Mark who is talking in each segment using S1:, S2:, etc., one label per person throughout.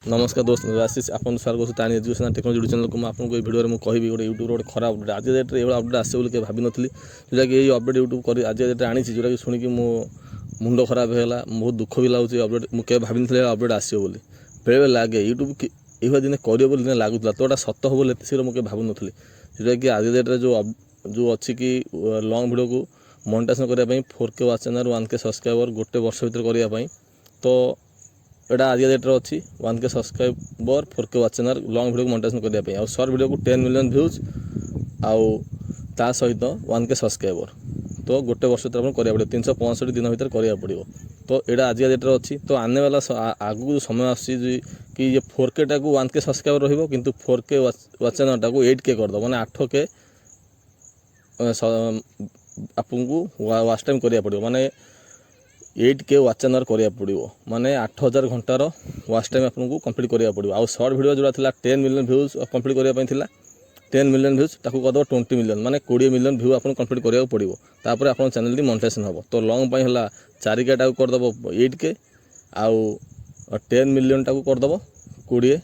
S1: नमस्कार दोस्त आशीष आपन स्वागत करते टाणी एजुकेशन एंड टेक्नोलॉजी चैनल को आपको ये वीडियो में कहि गोटे यूट्यूब गोटे खराब अपडेट आज डेट ये अपडेट आसे बोली भावी नी जोटा कि ये अपडेट यूट्यूब कर आज डेट आनी जोटा कि शुणिक मो मुंड खराब है बहुत दुख भी लगुच अपडेट मुझे भावी नी अपडेट आसो बोली बेले लगे यूट्यूब ये दिन कर दिन लगुला तो सत हो बोले शीघ्र मुझे भावु नी जोटा कि आज डेट जो अच्छी कि लंग वीडियो को मोनेटाइजेशन करने 4K watch channel 1K subscriber गोटे वर्ष भर करने तो एटा आज डेट्रे अच्छी 1K subscriber 4K watch channel lung video को मोनेटाइजेशन करने और शॉर्ट वीडियो को 10 मिलियन व्यूज आउ ता सहित 1K सब्सक्राइबर तो गोटे वर्ष भर करा पड़ो 365 दिन भर करा पड़ो तो यहाँ आज डेट्रे अच्छी तो आने वाला आगू जो समय आसी कि ये 4K टा को 1K सब्सक्राइबर रही किंतु 4K वाच चैनल टाक 8K करद मैंने 8K आपको वाच टाइम करा पड़ो माने 8K वाच चैनल करा पड़ो माने 8000 घंटार वाच टाइम आपको कंप्लीट करा पड़ो आउ शॉर्ट वीडियो जो 10 मिलियन व्यूज कंप्लीट करने 10 मिलियन व्यूज ताकू करद 20 मिलियन माने 20 मिलियन व्यू आपको कंप्लीट करा पड़ो तापर आप चैनल मोनेटाइजेशन हम तो लंग है 4K टाक करदब 8K आउ 10 मिलियन टाक करदब 20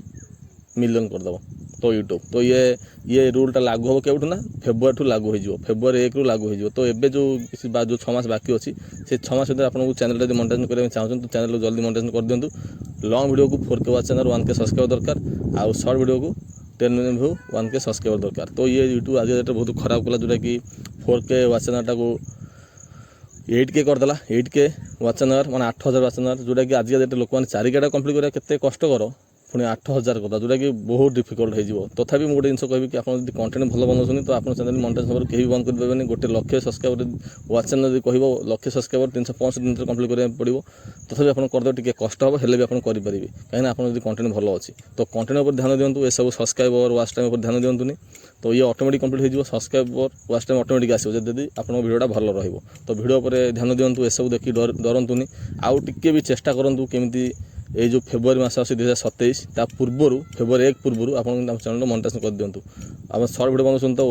S1: मिलियन करदब तो यूट्यूब तो ये रूलटा लागू हम केउठू ना फेब्रुआरी लागू हो फेब्रुआरी 1 रु लागू हो तो एबे जो 6 मास बाकी अच्छी से 6 मास आपको चैनल जब मोनेटाइजेशन करने चाहते तो चैनल जल्दी मोनेटाइजेशन कर दिंतु लंग वीडियो को 4K watch channel 1K subscriber दरकार आउ शॉर्ट वीडियो को 10 मिलियन व्यू 1K सब्सक्राइबर दरकार तो ये यूट्यूब आज डेट बहुत खराब कला जोटा कि 4K वाच चैनल टाक 8K करदेला 8K वाच चैनल माने 8000 वाच चैनल जोटा कि आज डेट लोक मैंने 4K टा कंप्लीट करा केते कष्टकर पुणी 8000 करता जोटा कि बहुत डिफिकल्ट हो तथापि मुझे गोटे जिन कहि कि आप कंटेंट भल बनाऊँ तो आप चैनल मोनेटाइजेशन कहीं बंद करेंगे गोटे 1,00,000 सब्सक्राइबर वाच चैनल जो कह 1,00,000 सब्सक्राइबर 365 दिन कंप्लीट करने पड़ो तथापि आप करदे टी कष्ट हम हेल्ले भी आप करेंगे कहीं आप कंटेंट भल अच्छी तो कंटेंट पर ध्यान दिंतु ये सब सब्सक्राइबर वाच टाइम पर ध्यान दिंतुनी तो ये ऑटोमेटिक कंप्लीट हो सब्सक्राइबर वाच टाइम ऑटोमेटिक आसो जब आप वीडियोटा भल रही तो वीडियो पर ध्यान दिंतु ये सब देखिए डरतुनि आउ टिके भी चेष्टा करूँ केमी ये जो फेब्रुआरी मास आस 2027 ता पूर्वर फेब्रुआरी 1 पूर्व आप चैनल मोनेटाइजेशन कर दिंतु आप शॉर्ट वीडियो बनाऊँ तो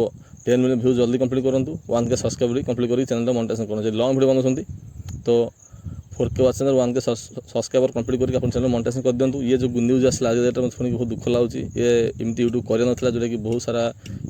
S1: 10 मिलियन व्यू जल्दी कंप्लीट करूँ 1K सब्सक्राइबर कंप्लीट कर चैनल मोनेटाइजेशन करूँ लंग वीडियो बनाऊँ तो 4K watch channel 1K subscriber complete करके आप चैनल मोनेटाइजेशन कर दिंतु ये जो न्यूज आसला आज डेट में शुणी बहुत दुख लगुच ये एमती यूट्यूब कर ना जोटा कि बहुत सारा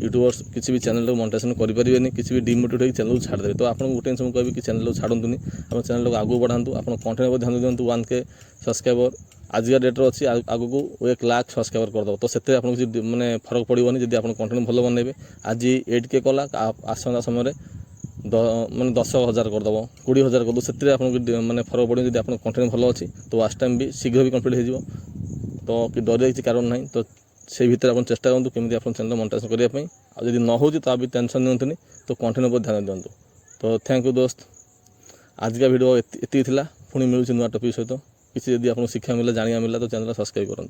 S1: यूट्यूबर्स किसी भी चैनल मोनेटाइजेशन करेंगे किसी भी डिमोटिवेट होकर चैनल छाड़देवे तो आपको गोटे जिन कहि कि चैनल छाड़तुनि आप चैनल को आगू बढ़ातु आप कंटेंट पर ध्यान दिंतु 1K सब्सक्राइबर आज डेट्रे अच्छी आगू को 1 लाख सब्सक्राइबर करदे तो से आपको किसी माने फरक पड़ोनी जब आप कंटेंट भल बनइबे आज 8K कला आसंता समय मैंने 10,000 करदब 20,000 करदे से आपको मैंने फरक पड़ो जब आप कंटेंट भल अच्छी तो वाच टाइम भी शीघ्र भी कंप्लीट हो तो कि डर किसी कारण ना तो से भीतर आप चेष्टा करूँ केमी आप चैनल मोनेटाइजेशन करने आदि न हो तो भी टेंशन नियंतुनि तो कंटेंट पर ध्यान दिंतु तो थैंक यू दोस्त आज का वीडियो एति पुणी मिलूँ नुआ टॉपिक सहित किसी यदि आपको शिक्षा मिला जाना मिला तो चैनल सब्सक्राइब करूँ।